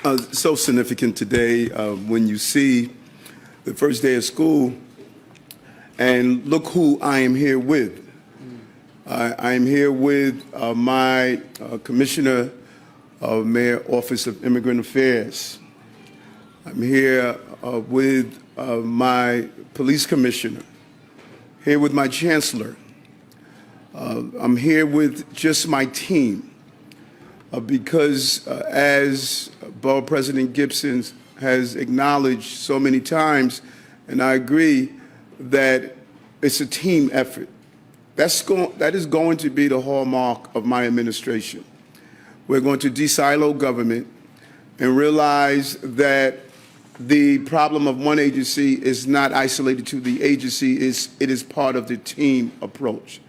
So significant today when you see the first day of school and look who I am here with. I am here with my Commissioner of Mayor Office of Immigrant Affairs. I'm here with my Police Commissioner, here with my Chancellor. I'm here with just my team. Because as Borough President Gibson has acknowledged so many times, and I agree, that it's a team effort. That is going to be the hallmark of my administration. We're going to de-silo government and realize that the problem of one agency is not isolated to the agency, it is part of the team approach.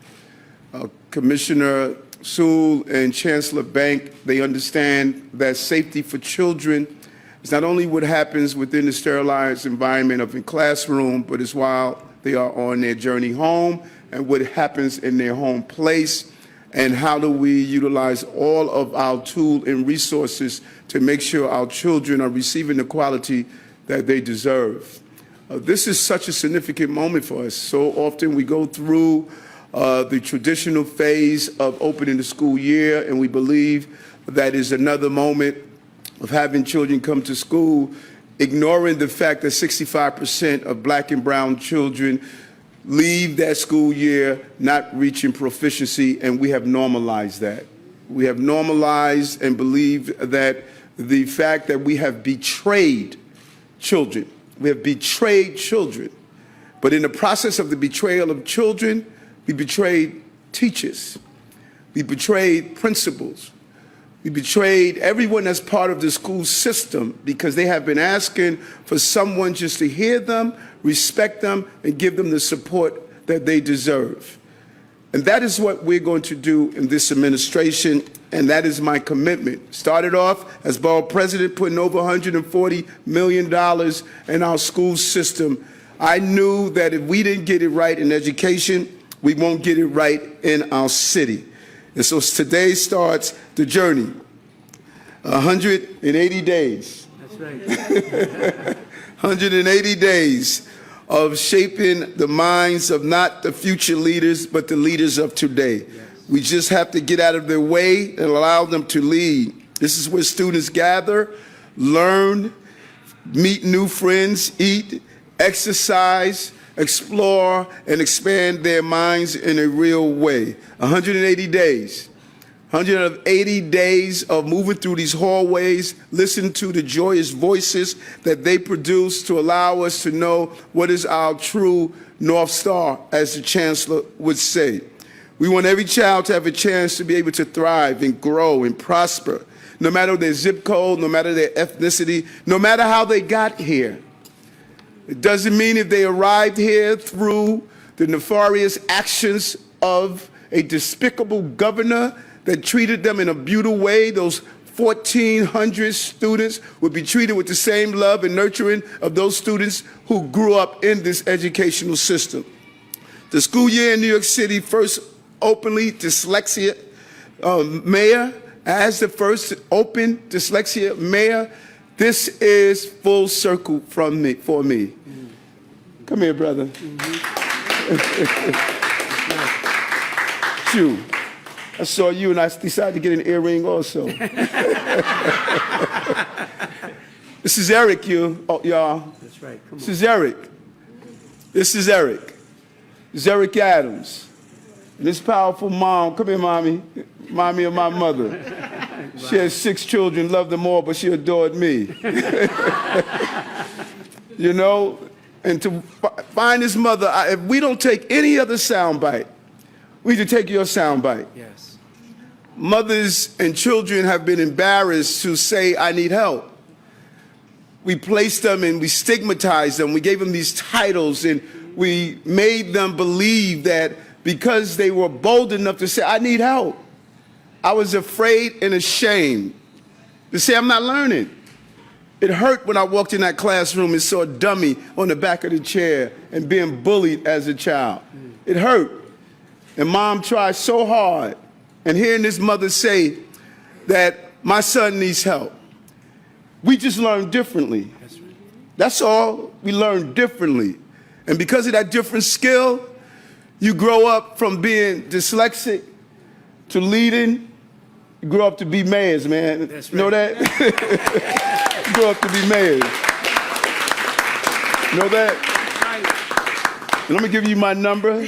Commissioner Sewell and Chancellor Bank, they understand that safety for children is not only what happens within the sterilized environment of a classroom, but it's while they are on their journey home and what happens in their home place, and how do we utilize all of our tools and resources to make sure our children are receiving the quality that they deserve. This is such a significant moment for us. So often we go through the traditional phase of opening the school year, and we believe that is another moment of having children come to school, ignoring the fact that 65% of Black and brown children leave that school year not reaching proficiency, and we have normalized that. We have normalized and believe that the fact that we have betrayed children, but in the process of the betrayal of children, we betrayed teachers. We betrayed principals. We betrayed everyone that's part of the school system because they have been asking for someone just to hear them, respect them, and give them the support that they deserve. And that is what we're going to do in this administration, and that is my commitment. Started off as Borough President, putting over $140 million in our school system. I knew that if we didn't get it right in education, we won't get it right in our city. And so today starts the journey. 180 days. That's right. 180 days of shaping the minds of not the future leaders, but the leaders of today. Yes. We just have to get out of their way and allow them to lead. This is where students gather, learn, meet new friends, eat, exercise, explore, and expand their minds in a real way. 180 days. 180 days of moving through these hallways, listening to the joyous voices that they produce to allow us to know what is our true North Star, as the Chancellor would say. We want every child to have a chance to be able to thrive and grow and prosper, no matter their zip code, no matter their ethnicity, no matter how they got here. It doesn't mean if they arrived here through the nefarious actions of a despicable governor that treated them in a brutal way, those 1,400 students would be treated with the same love and nurturing of those students who grew up in this educational system. The school year in New York City first openly dyslexia mayor, as the first open dyslexia mayor. This is full circle for me. Come here, brother. Chew. I saw you and I decided to get an earring also. This is Eric, y'all. That's right. Come on. This is Eric. This is Eric. This is Eric Adams. And this powerful mom, come here, mommy. Mommy of my mother. She has 6 children, loved them all, but she adored me. You know, and to find this mother, if we don't take any other soundbite, we need to take your soundbite. Yes. Mothers and children have been embarrassed to say, I need help. We placed them and we stigmatized them. We gave them these titles and we made them believe that because they were bold enough to say, I need help, I was afraid and ashamed to say, I'm not learning. It hurt when I walked in that classroom and saw a dummy on the back of the chair and being bullied as a child. It hurt. And mom tried so hard. And hearing this mother say that my son needs help. We just learn differently. That's all. We learn differently. And because of that different skill, you grow up from being dyslexic to leading. You grow up to be mayors, man. That's right. You know that? You grow up to be mayors. You know that? And let me give you my number.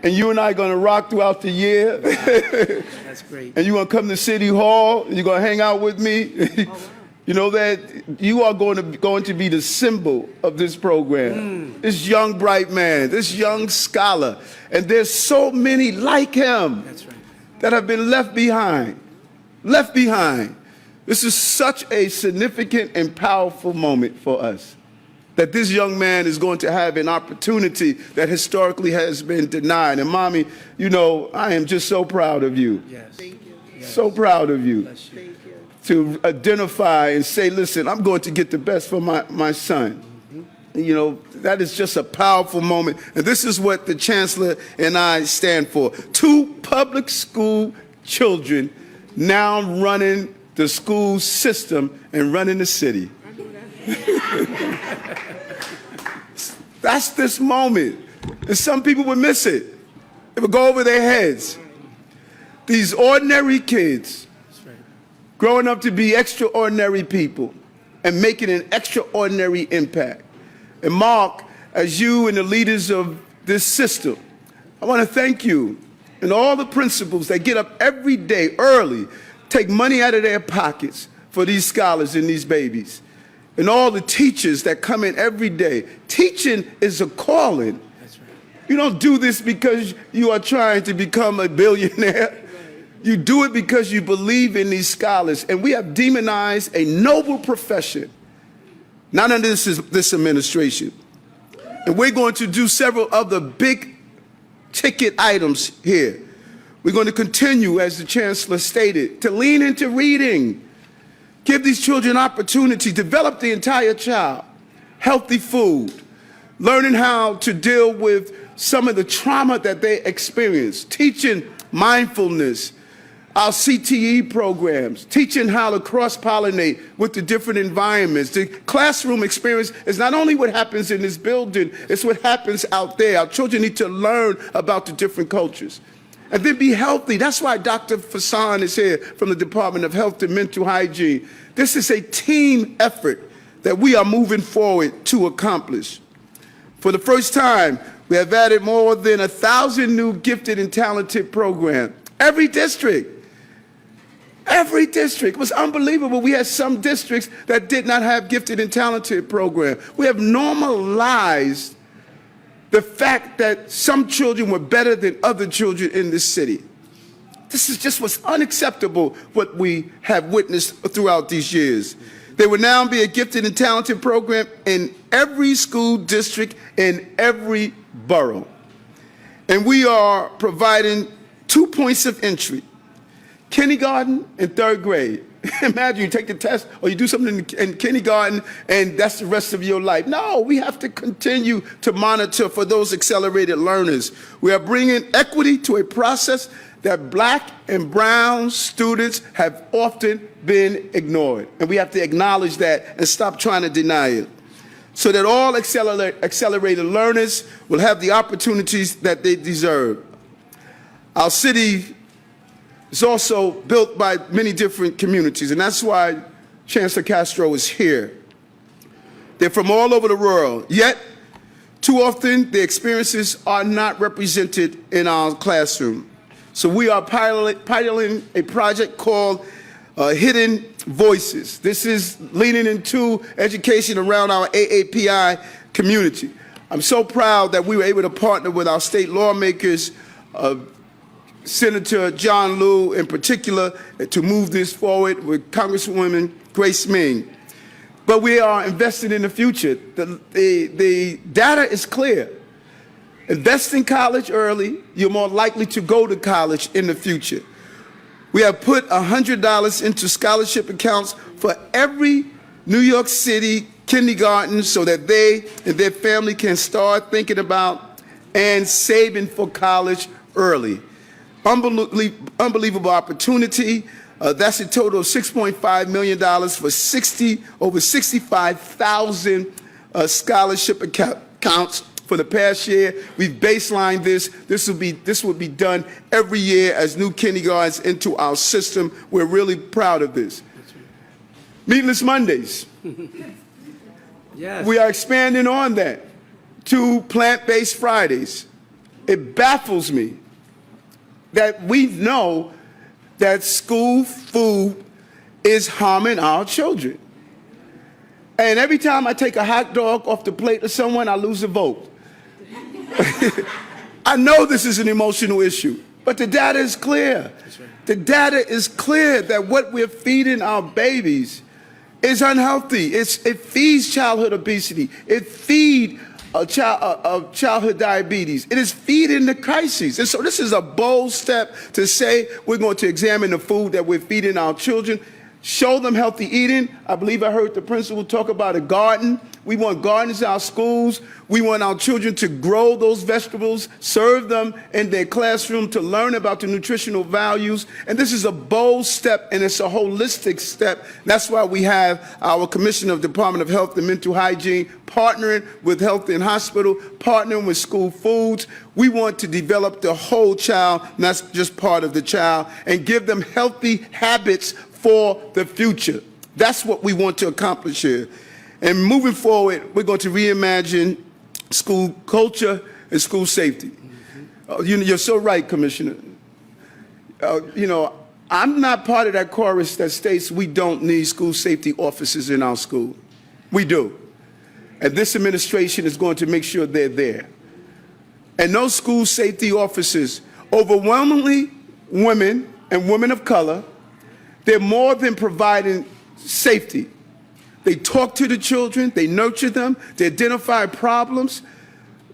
And you and I are going to rock throughout the year. That's great. And you're going to come to City Hall, and you're going to hang out with me. Oh, wow. You know that you are going to be the symbol of this program. This young, bright man, this young scholar. And there's so many like him. That's right. That have been left behind. Left behind. This is such a significant and powerful moment for us. That this young man is going to have an opportunity that historically has been denied. And Mommy, you know, I am just so proud of you. Yes. Thank you. Yes. So proud of you. Bless you. To identify and say, listen, I'm going to get the best for my son. You know, that is just a powerful moment. And this is what the Chancellor and I stand for. 2 public school children now running the school system and running the city. That's this moment. And some people would miss it. It would go over their heads. These ordinary kids growing up to be extraordinary people and making an extraordinary impact. And Mark, as you and the leaders of this system, I want to thank you and all the principals that get up every day early, take money out of their pockets for these scholars and these babies. And all the teachers that come in every day. Teaching is a calling. That's right. You don't do this because you are trying to become a billionaire. You do it because you believe in these scholars. And we have demonized a noble profession, not under this administration. And we're going to do several other big ticket items here. We're going to continue, as the Chancellor stated, to lean into reading. Give these children opportunity, develop the entire child, healthy food, learning how to deal with some of the trauma that they experience, teaching mindfulness, our CTE programs, teaching how to cross-pollinate with the different environments. The classroom experience is not only what happens in this building, it's what happens out there. Our children need to learn about the different cultures. And then be healthy. That's why Dr. Fassan is here from the Department of Health and Mental Hygiene. This is a team effort that we are moving forward to accomplish. For the first time, we have added more than 1,000 new gifted and talented programs. Every district. It was unbelievable. We had some districts that did not have gifted and talented programs. We have normalized the fact that some children were better than other children in this city. This is just what's unacceptable, what we have witnessed throughout these years. There will now be a gifted and talented program in every school district in every borough. And we are providing 2 points of entry, kindergarten and 3rd grade. Imagine you take the test or you do something in kindergarten and that's the rest of your life. No, we have to continue to monitor for those accelerated learners. We are bringing equity to a process that Black and brown students have often been ignored. And we have to acknowledge that and stop trying to deny it, so that all accelerated learners will have the opportunities that they deserve. Our city is also built by many different communities, and that's why Chancellor Castro is here. They're from all over the world, yet too often their experiences are not represented in our classroom. So we are piloting a project called Hidden Voices. This is leaning into education around our AAPI community. I'm so proud that we were able to partner with our state lawmakers, Senator John Liu in particular, to move this forward with Congresswoman Grace Ming. But we are investing in the future. The data is clear. Invest in college early, you're more likely to go to college in the future. We have put $100 into scholarship accounts for every New York City kindergarten so that they and their family can start thinking about and saving for college early. unbelievable opportunity. That's a total of $6.5 million for over 65,000 scholarship accounts for the past year. We've baselined this. This will be done every year as new kindergartens into our system. We're really proud of this. Meatless Mondays. Yes. We are expanding on that to plant-based Fridays. It baffles me that we know that school food is harming our children. And every time I take a hot dog off the plate of someone, I lose a vote. I know this is an emotional issue, but the data is clear. The data is clear that what we're feeding our babies is unhealthy. It feeds childhood obesity. It feeds childhood diabetes. It is feeding the crises. And so this is a bold step to say we're going to examine the food that we're feeding our children, show them healthy eating. I believe I heard the principal talk about a garden. We want gardens in our schools. We want our children to grow those vegetables, serve them in their classroom to learn about the nutritional values. And this is a bold step, and it's a holistic step. That's why we have our Commissioner of Department of Health and Mental Hygiene partnering with Health in Hospital, partnering with school foods. We want to develop the whole child, not just part of the child, and give them healthy habits for the future. That's what we want to accomplish here. And moving forward, we're going to reimagine school culture and school safety. You're so right, Commissioner. I'm not part of that chorus that states we don't need school safety officers in our school. We do. And this administration is going to make sure they're there. And those school safety officers, overwhelmingly women and women of color, they're more than providing safety. They talk to the children, they nurture them, they identify problems.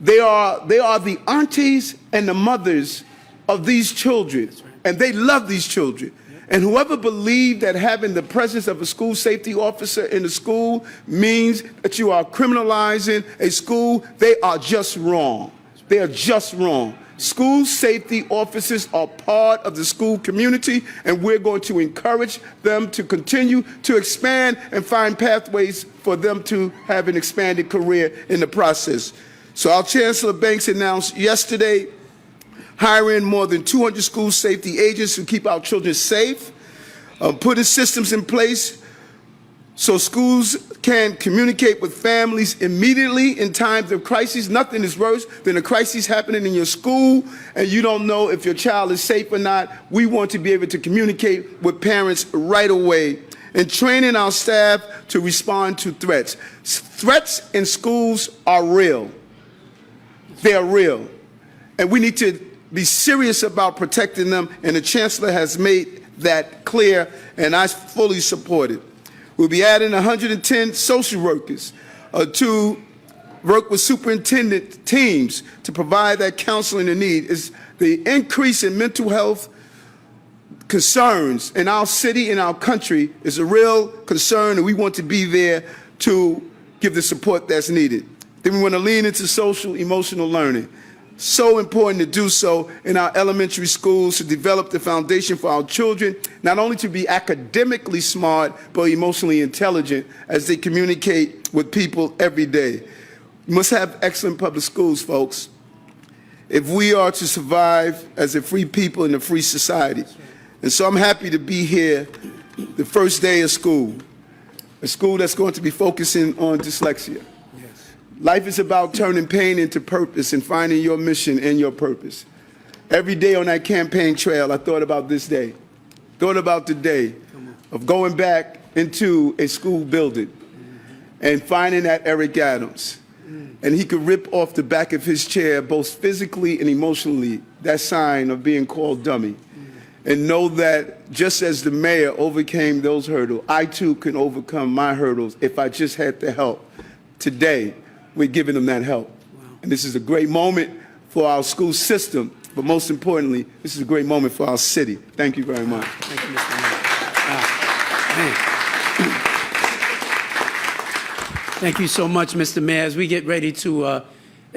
They are the aunties and the mothers of these children, and they love these children. And whoever believed that having the presence of a school safety officer in the school means that you are criminalizing a school, they are just wrong. They are just wrong. School safety officers are part of the school community, and we're going to encourage them to continue to expand and find pathways for them to have an expanded career in the process. So our Chancellor Banks announced yesterday hiring more than 200 school safety agents to keep our children safe, putting systems in place so schools can communicate with families immediately in times of crisis. Nothing is worse than a crisis happening in your school and you don't know if your child is safe or not. We want to be able to communicate with parents right away, and training our staff to respond to threats. Threats in schools are real. They are real. And we need to be serious about protecting them, and the Chancellor has made that clear, and I fully support it. We'll be adding 110 social workers to work with superintendent teams to provide that counseling and need. Is the increase in mental health concerns in our city and our country is a real concern, and we want to be there to give the support that's needed. Then we want to lean into social emotional learning. So important to do so in our elementary schools to develop the foundation for our children, not only to be academically smart, but emotionally intelligent as they communicate with people every day. We must have excellent public schools, folks, if we are to survive as a free people in a free society. And so I'm happy to be here the first day of school, a school that's going to be focusing on dyslexia. Life is about turning pain into purpose and finding your mission and your purpose. Every day on that campaign trail, I thought about this day, thought about the day of going back into a school building and finding that Eric Adams. And he could rip off the back of his chair, both physically and emotionally, that sign of being called dummy. And know that just as the mayor overcame those hurdles, I too can overcome my hurdles if I just had the help. Today, we're giving them that help. Wow. And this is a great moment for our school system, but most importantly, this is a great moment for our city. Thank you very much. Thank you, Mr. Mayor. Thank you so much, Mr. Mayor. As we get ready to,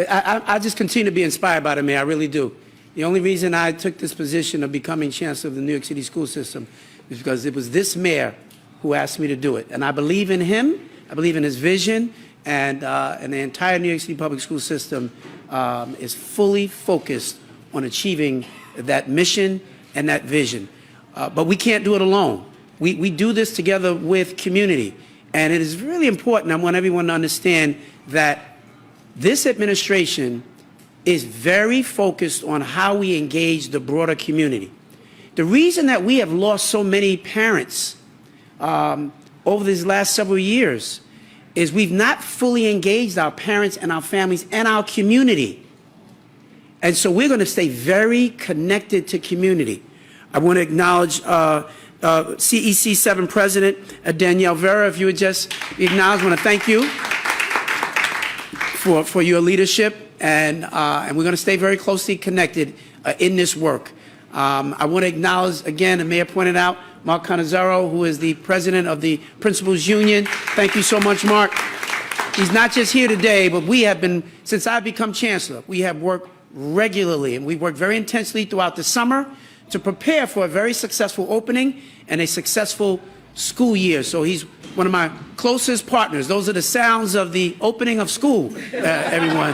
I just continue to be inspired by the mayor, I really do. The only reason I took this position of becoming chancellor of the New York City school system is because it was this mayor who asked me to do it. And I believe in him, I believe in his vision, and the entire New York City public school system is fully focused on achieving that mission and that vision. But we can't do it alone. We do this together with community. And it is really important, I want everyone to understand that this administration is very focused on how we engage the broader community. The reason that we have lost so many parents over these last several years is we've not fully engaged our parents and our families and our community. And so we're going to stay very connected to community. I want to acknowledge CEC 7 President Danielle Vera, if you would just acknowledge. I want to thank you for your leadership, and we're going to stay very closely connected in this work. I want to acknowledge, again, the mayor pointed out, Mark Canizaro, who is the president of the Principals Union. Thank you so much, Mark. He's not just here today, but we have been, since I've become chancellor, we have worked regularly, and we've worked very intensely throughout the summer to prepare for a very successful opening and a successful school year. So he's one of my closest partners. Those are the sounds of the opening of school, everyone.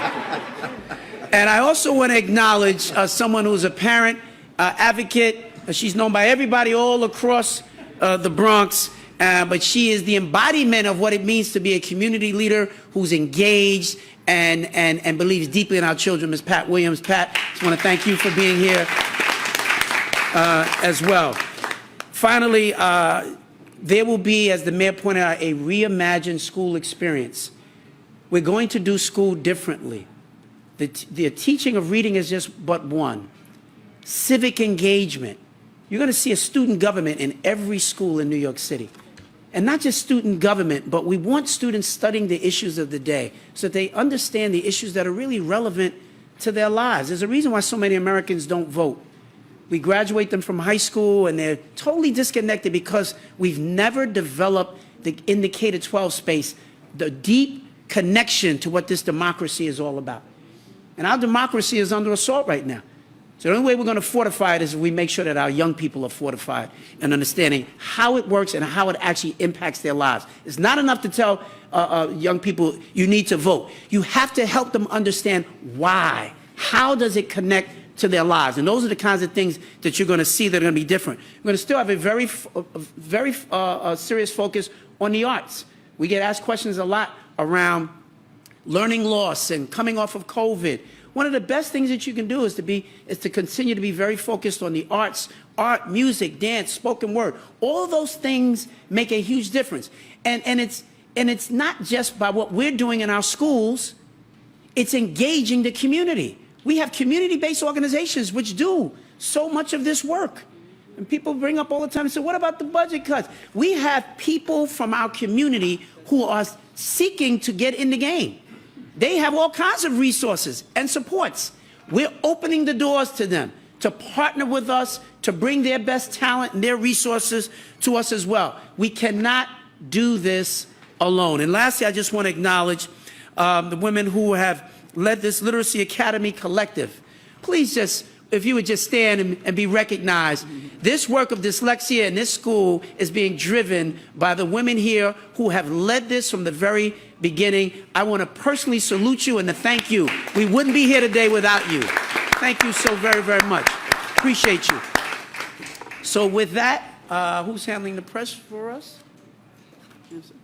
And I also want to acknowledge someone who's a parent, advocate. She's known by everybody all across the Bronx, but she is the embodiment of what it means to be a community leader who's engaged and believes deeply in our children, Ms. Pat Williams. Pat, I just want to thank you for being here as well. Finally, there will be, as the mayor pointed out, a reimagined school experience. We're going to do school differently. The teaching of reading is just but one. Civic engagement. You're going to see a student government in every school in New York City. And not just student government, but we want students studying the issues of the day so that they understand the issues that are really relevant to their lives. There's a reason why so many Americans don't vote. We graduate them from high school and they're totally disconnected because we've never developed in the K-12 space the deep connection to what this democracy is all about. And our democracy is under assault right now. So the only way we're going to fortify it is if we make sure that our young people are fortified and understanding how it works and how it actually impacts their lives. It's not enough to tell young people you need to vote. You have to help them understand why. How does it connect to their lives? And those are the kinds of things that you're going to see that are going to be different. We're going to still have a very serious focus on the arts. We get asked questions a lot around learning loss and coming off of COVID. One of the best things that you can do is to continue to be very focused on the arts, art, music, dance, spoken word. All of those things make a huge difference. And it's not just by what we're doing in our schools, it's engaging the community. We have community-based organizations which do so much of this work. And people bring up all the time and say, what about the budget cuts? We have people from our community who are seeking to get in the game. They have all kinds of resources and supports. We're opening the doors to them to partner with us, to bring their best talent and their resources to us as well. We cannot do this alone. And lastly, I just want to acknowledge the women who have led this Literacy Academy Collective. Please just, if you would just stand and be recognized. This work of dyslexia in this school is being driven by the women here who have led this from the very beginning. I want to personally salute you and to thank you. We wouldn't be here today without you. Thank you so very, very much. Appreciate you. So with that, who's handling the press for us? Yes, sir.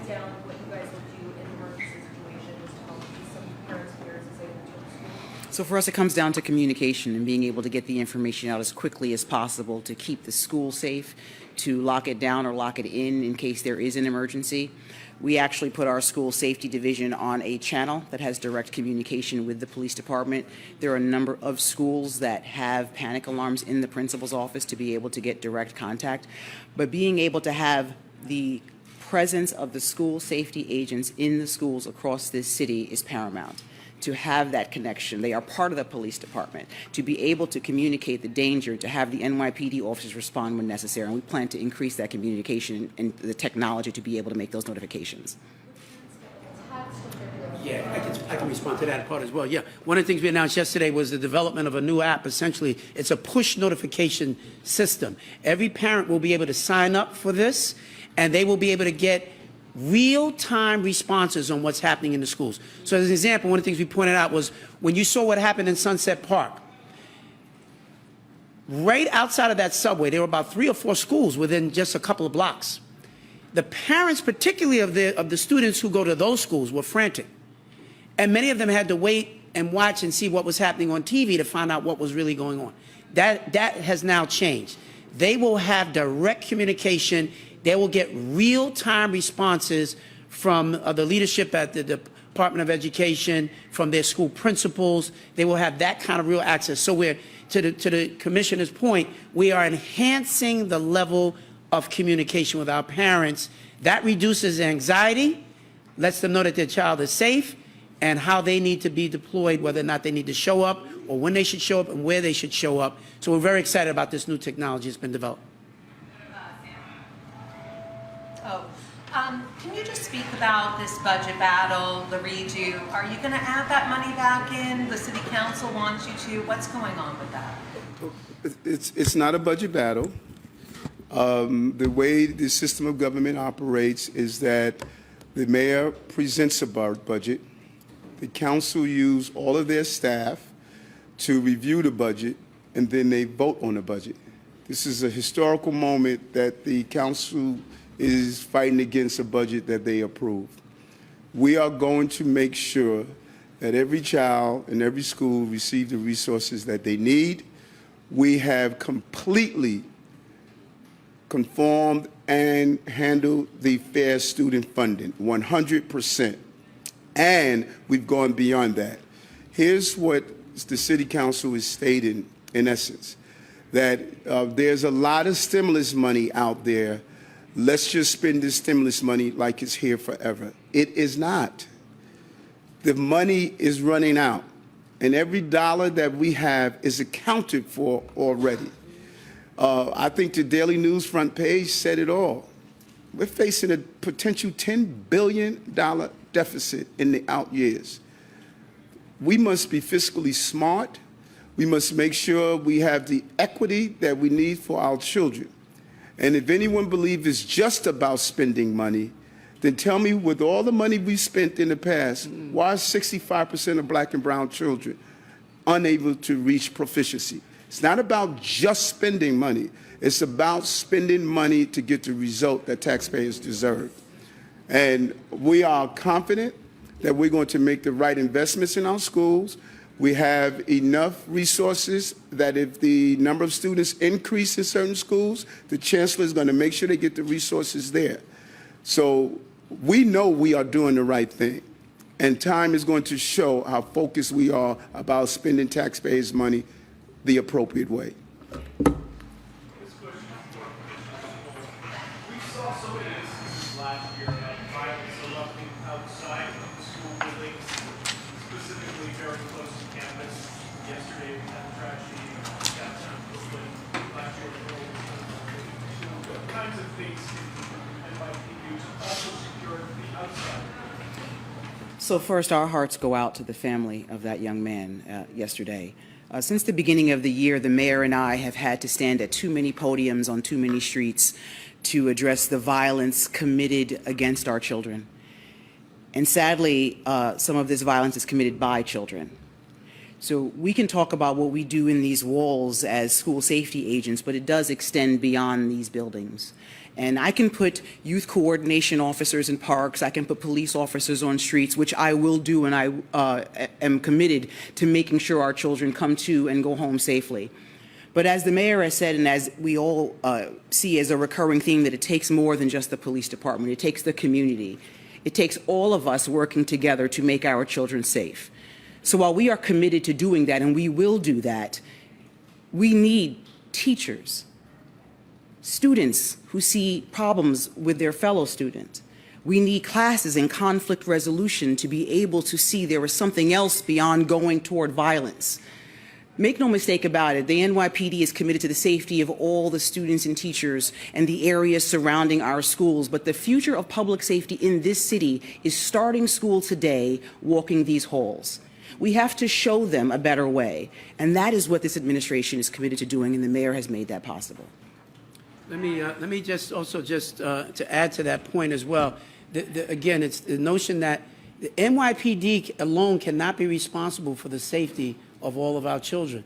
Down what you guys will do in emergency situations to help some parents' fears as they return to school? So for us, it comes down to communication and being able to get the information out as quickly as possible to keep the school safe, to lock it down or lock it in case there is an emergency. We actually put our school safety division on a channel that has direct communication with the police department. There are a number of schools that have panic alarms in the principal's office to be able to get direct contact. But being able to have the presence of the school safety agents in the schools across this city is paramount. to have that connection. They are part of the police department, to be able to communicate the danger, to have the NYPD officers respond when necessary. And we plan to increase that communication and the technology to be able to make those notifications. Yeah, I can respond to that part as well. Yeah, one of the things we announced yesterday was the development of a new app. Essentially, it's a push notification system. Every parent will be able to sign up for this, and they will be able to get real-time responses on what's happening in the schools. So as an example, one of the things we pointed out was when you saw what happened in Sunset Park, right outside of that subway, there were about 3 or 4 schools within just a couple of blocks. The parents, particularly of the students who go to those schools, were frantic. And many of them had to wait and watch and see what was happening on TV to find out what was really going on. That has now changed. They will have direct communication. They will get real-time responses from the leadership at the Department of Education, from their school principals. They will have that kind of real access. So we're, to the Commissioner's point, we are enhancing the level of communication with our parents. That reduces anxiety, lets them know that their child is safe, and how they need to be deployed, whether or not they need to show up, or when they should show up, and where they should show up. So we're very excited about this new technology that's been developed. Can you just speak about this budget battle, the redo? Are you going to add that money back in? The City Council wants you to. What's going on with that? It's not a budget battle. The way the system of government operates is that the mayor presents a budget. The council use all of their staff to review the budget, and then they vote on the budget. This is a historical moment that the council is fighting against a budget that they approved. We are going to make sure that every child in every school receive the resources that they need. We have completely conformed and handled the fair student funding, 100%. And we've gone beyond that. Here's what the City Council is stating, in essence, that there's a lot of stimulus money out there. Let's just spend this stimulus money like it's here forever. It is not. The money is running out, and every dollar that we have is accounted for already. I think the Daily News front page said it all. We're facing a potential $10 billion deficit in the out years. We must be fiscally smart. We must make sure we have the equity that we need for our children. And if anyone believes it's just about spending money, then tell me, with all the money we spent in the past, why is 65% of black and brown children unable to reach proficiency? It's not about just spending money. It's about spending money to get the result that taxpayers deserve. And we are confident that we're going to make the right investments in our schools. We have enough resources that if the number of students increase in certain schools, the chancellor is going to make sure they get the resources there. So we know we are doing the right thing. And time is going to show how focused we are about spending taxpayers' money the appropriate way. We saw some of this last year, that violence erupting outside of the school buildings, specifically very close to campus. Yesterday, we had a tragedy downtown Brooklyn. Last year, what kinds of things might be used to also secure the outside? So first, our hearts go out to the family of that young man yesterday. Since the beginning of the year, the mayor and I have had to stand at too many podiums on too many streets to address the violence committed against our children. And sadly, some of this violence is committed by children. So we can talk about what we do in these walls as school safety agents, but it does extend beyond these buildings. And I can put youth coordination officers in parks, I can put police officers on streets, which I will do, and I am committed to making sure our children come to and go home safely. But as the mayor has said, and as we all see as a recurring theme, that it takes more than just the police department, it takes the community. It takes all of us working together to make our children safe. So while we are committed to doing that, and we will do that, we need teachers, students who see problems with their fellow students. We need classes in conflict resolution to be able to see there is something else beyond going toward violence. Make no mistake about it, the NYPD is committed to the safety of all the students and teachers and the areas surrounding our schools, but the future of public safety in this city is starting school today, walking these halls. We have to show them a better way, and that is what this administration is committed to doing, and the mayor has made that possible. Let me just also to add to that point as well. Again, it's the notion that the NYPD alone cannot be responsible for the safety of all of our children.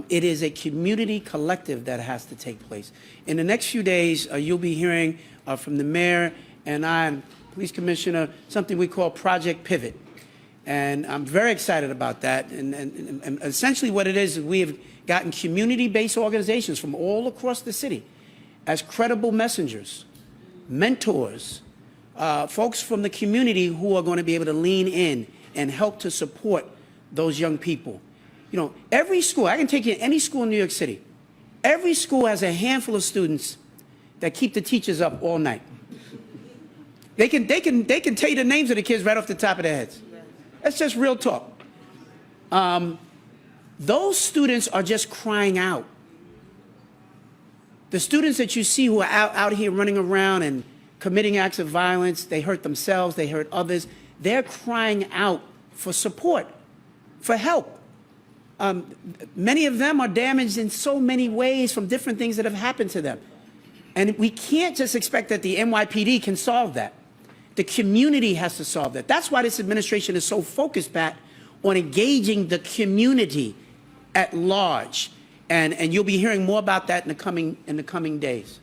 It is a community collective that has to take place. In the next few days, you'll be hearing from the mayor and I, and police commissioner, something we call Project Pivot. And I'm very excited about that. And essentially what it is we have gotten community-based organizations from all across the city as credible messengers, mentors, folks from the community who are going to be able to lean in and help to support those young people. You know, every school, I can take you to any school in New York City, every school has a handful of students that keep the teachers up all night. They can tell you the names of the kids right off the top of their heads. That's just real talk. Those students are just crying out. The students that you see who are out here running around and committing acts of violence, they hurt themselves, they hurt others, they're crying out for support, for help. Many of them are damaged in so many ways from different things that have happened to them. And we can't just expect that the NYPD can solve that. The community has to solve that. That's why this administration is so focused, Pat, on engaging the community at large. And you'll be hearing more about that in the coming days.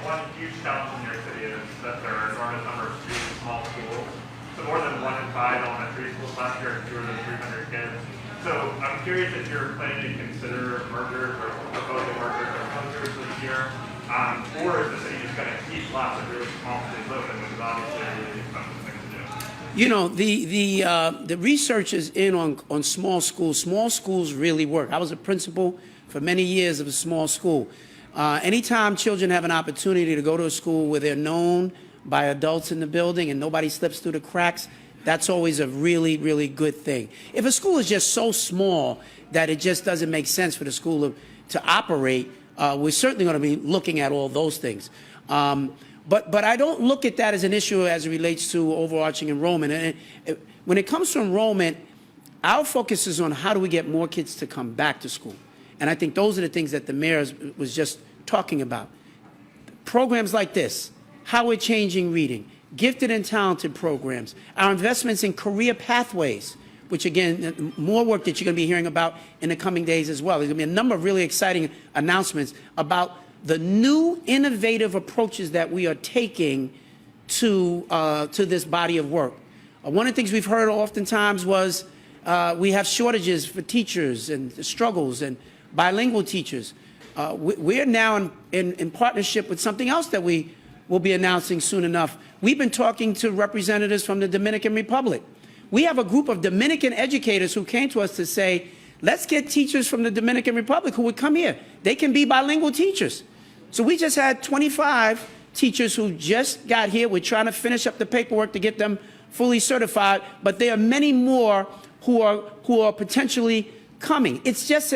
One huge challenge in your city is that there are an enormous number of students in small schools. So more than 1 in 5 elementary schools last year and fewer than 300 kids. So I'm curious if you're planning to consider mergers or proposing mergers or closures this year, or is the city just going to keep lots of really small schools open, which is obviously a really expensive thing to do? You know, the research is in on small schools. Small schools really work. I was a principal for many years of a small school. Anytime children have an opportunity to go to a school where they're known by adults in the building and nobody slips through the cracks, that's always a really, really good thing. If a school is just so small that it just doesn't make sense for the school to operate, we're certainly going to be looking at all those things. But I don't look at that as an issue as it relates to overarching enrollment. And when it comes to enrollment, our focus is on how do we get more kids to come back to school. And I think those are the things that the mayor was just talking about. Programs like this, how we're changing reading, gifted and talented programs, our investments in career pathways, which again, more work that you're going to be hearing about in the coming days as well. There's going to be a number of really exciting announcements about the new innovative approaches that we are taking to this body of work. One of the things we've heard oftentimes was we have shortages for teachers and struggles and bilingual teachers. We're now in partnership with something else that we will be announcing soon enough. We've been talking to representatives from the Dominican Republic. We have a group of Dominican educators who came to us to say, let's get teachers from the Dominican Republic who would come here. They can be bilingual teachers. So we just had 25 teachers who just got here. We're trying to finish up the paperwork to get them fully certified, but there are many more who are potentially coming. It's just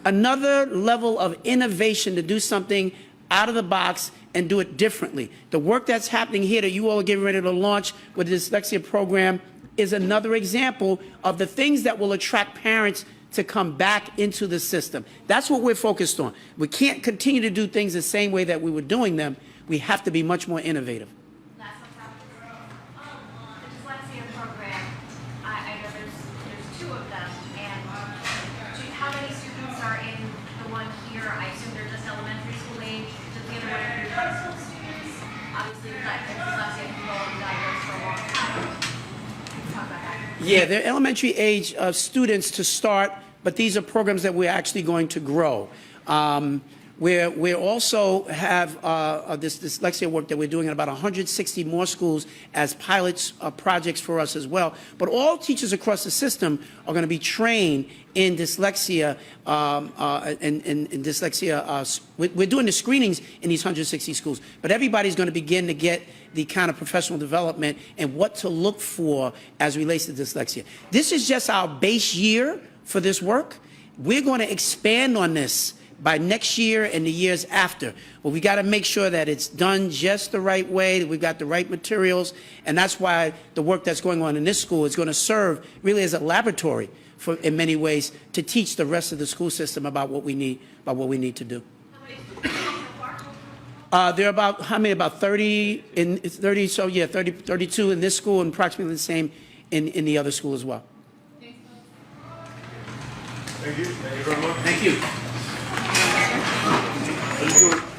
another level of innovation to do something out of the box and do it differently. The work that's happening here that you all are getting ready to launch with the dyslexia program is another example of the things that will attract parents to come back into the system. That's what we're focused on. We can't continue to do things the same way that we were doing them. We have to be much more innovative. The dyslexia program, I know there's 2 of them, and how many students are in the one here? I assume they're just elementary school age. Does the other one have high school students? Obviously, dyslexia can go undiagnosed for a long time. Talk about that. Yeah, they're elementary age students to start, but these are programs that we're actually going to grow. We also have this dyslexia work that we're doing in about 160 more schools as pilots projects for us as well. But all teachers across the system are going to be trained in dyslexia. We're doing the screenings in these 160 schools, but everybody's going to begin to get the kind of professional development and what to look for as relates to dyslexia. This is just our base year for this work. We're going to expand on this by next year and the years after. But we got to make sure that it's done just the right way, that we've got the right materials, and that's why the work that's going on in this school is going to serve really as a laboratory for, in many ways, to teach the rest of the school system about what we need to do. There are about, how many, about 30, 32 in this school and approximately the same in the other school as well. Thank you. Thank you very much. Thank you. Let's do it.